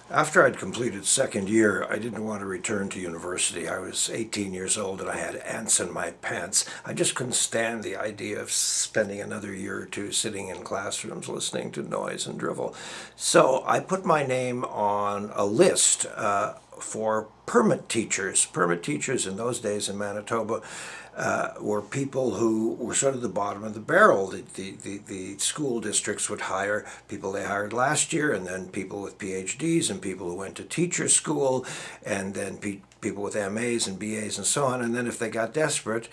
After I'd completed second year, I didn't want to return to university. I was 18 years old and I had ants in my pants. I just couldn't stand the idea of spending another year or two sitting in classrooms listening to noise and drivel. So I put my name on a list for permit teachers. Permit teachers in those days in Manitoba were people who were sort of the bottom of the barrel. The school districts would hire people they hired last year, and then people with PhDs, and people who went to teacher school, and then people with MAs and BAs and so on. And then if they got desperate,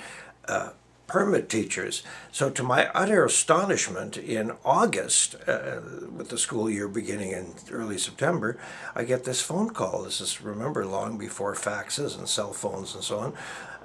permit teachers. So to my utter astonishment, in August, with the school year beginning in early September, I get this phone call. This is, remember, long before faxes and cell phones and so on.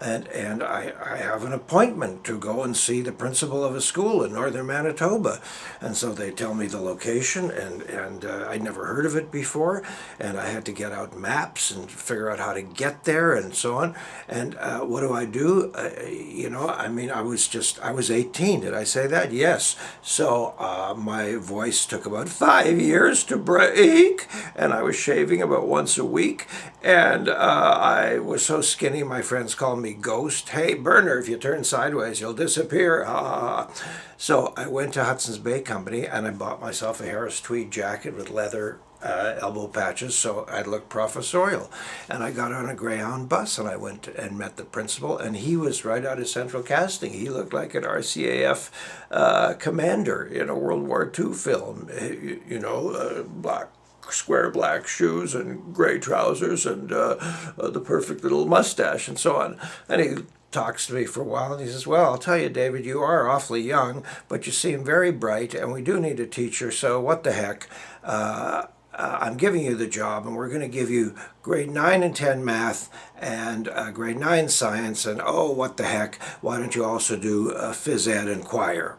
And I have an appointment to go and see the principal of a school in northern Manitoba. And so they tell me the location, and I'd never heard of it before, and I had to get out maps and figure out how to get there and so on. And what do? I was 18. Did I say that? Yes. So my voice took about 5 years to break, and I was shaving about once a week, and I was so skinny my friends called me Ghost. Hey, burner, if you turn sideways, you'll disappear. So I went to Hudson's Bay Company and I bought myself a Harris tweed jacket with leather elbow patches so I'd look professorial. And I got on a Greyhound bus and I went and met the principal, and he was right out of Central Casting. He looked like an RCAF commander in a World War II film, black square black shoes and gray trousers and the perfect little mustache and so on. And he talks to me for a while and he says, well, I'll tell you, David, you are awfully young, but you seem very bright and we do need a teacher, so what the heck. I'm giving you the job, and we're going to give you grade 9 and 10 math and grade 9 science, and oh, what the heck, why don't you also do phys ed and choir?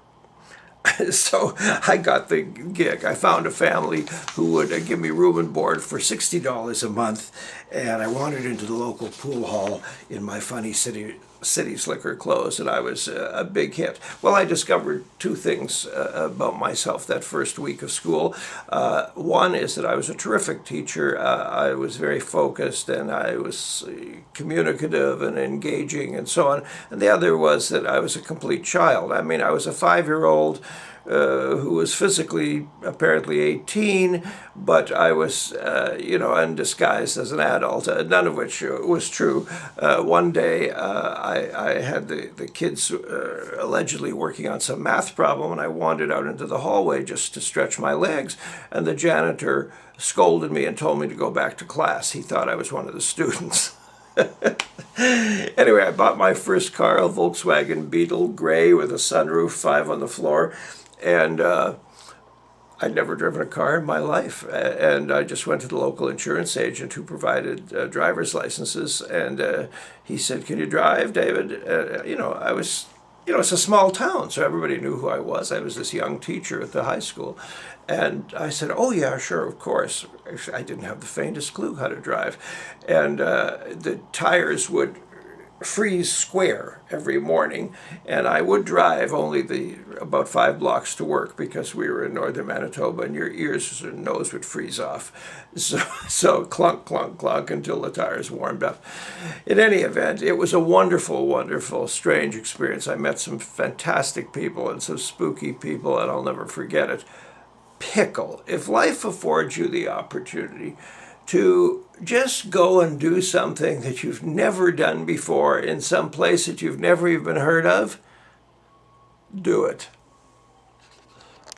So I got the gig. I found a family who would give me room and board for $60 a month, and I wandered into the local pool hall in my funny city slicker clothes, and I was a big hit. Well, I discovered two things about myself that first week of school. One is that I was a terrific teacher. I was very focused, and I was communicative and engaging and so on. And the other was that I was a complete child. I mean, I was a 5-year-old who was physically apparently 18, but I was, undisguised as an adult, none of which was true. One day I had the kids allegedly working on some math problem, and I wandered out into the hallway just to stretch my legs, and the janitor scolded me and told me to go back to class. He thought I was one of the students. Anyway, I bought my first car, a Volkswagen Beetle, gray with a sunroof, 5 on the floor, and I'd never driven a car in my life, and I just went to the local insurance agent who provided driver's licenses, and he said, "Can you drive, David?" I was, it's a small town, so everybody knew who I was. I was this young teacher at the high school, and I said, "Oh yeah, sure, of course." I didn't have the faintest clue how to drive, and the tires would freeze square every morning, and I would drive only about 5 blocks to work because we were in northern Manitoba, and your ears and nose would freeze off. So clunk, clunk, clunk until the tires warmed up. In any event, it was a wonderful, wonderful, strange experience. I met some fantastic people and some spooky people, and I'll never forget it. Pickle. If life affords you the opportunity to just go and do something that you've never done before in some place that you've never even heard of, do it.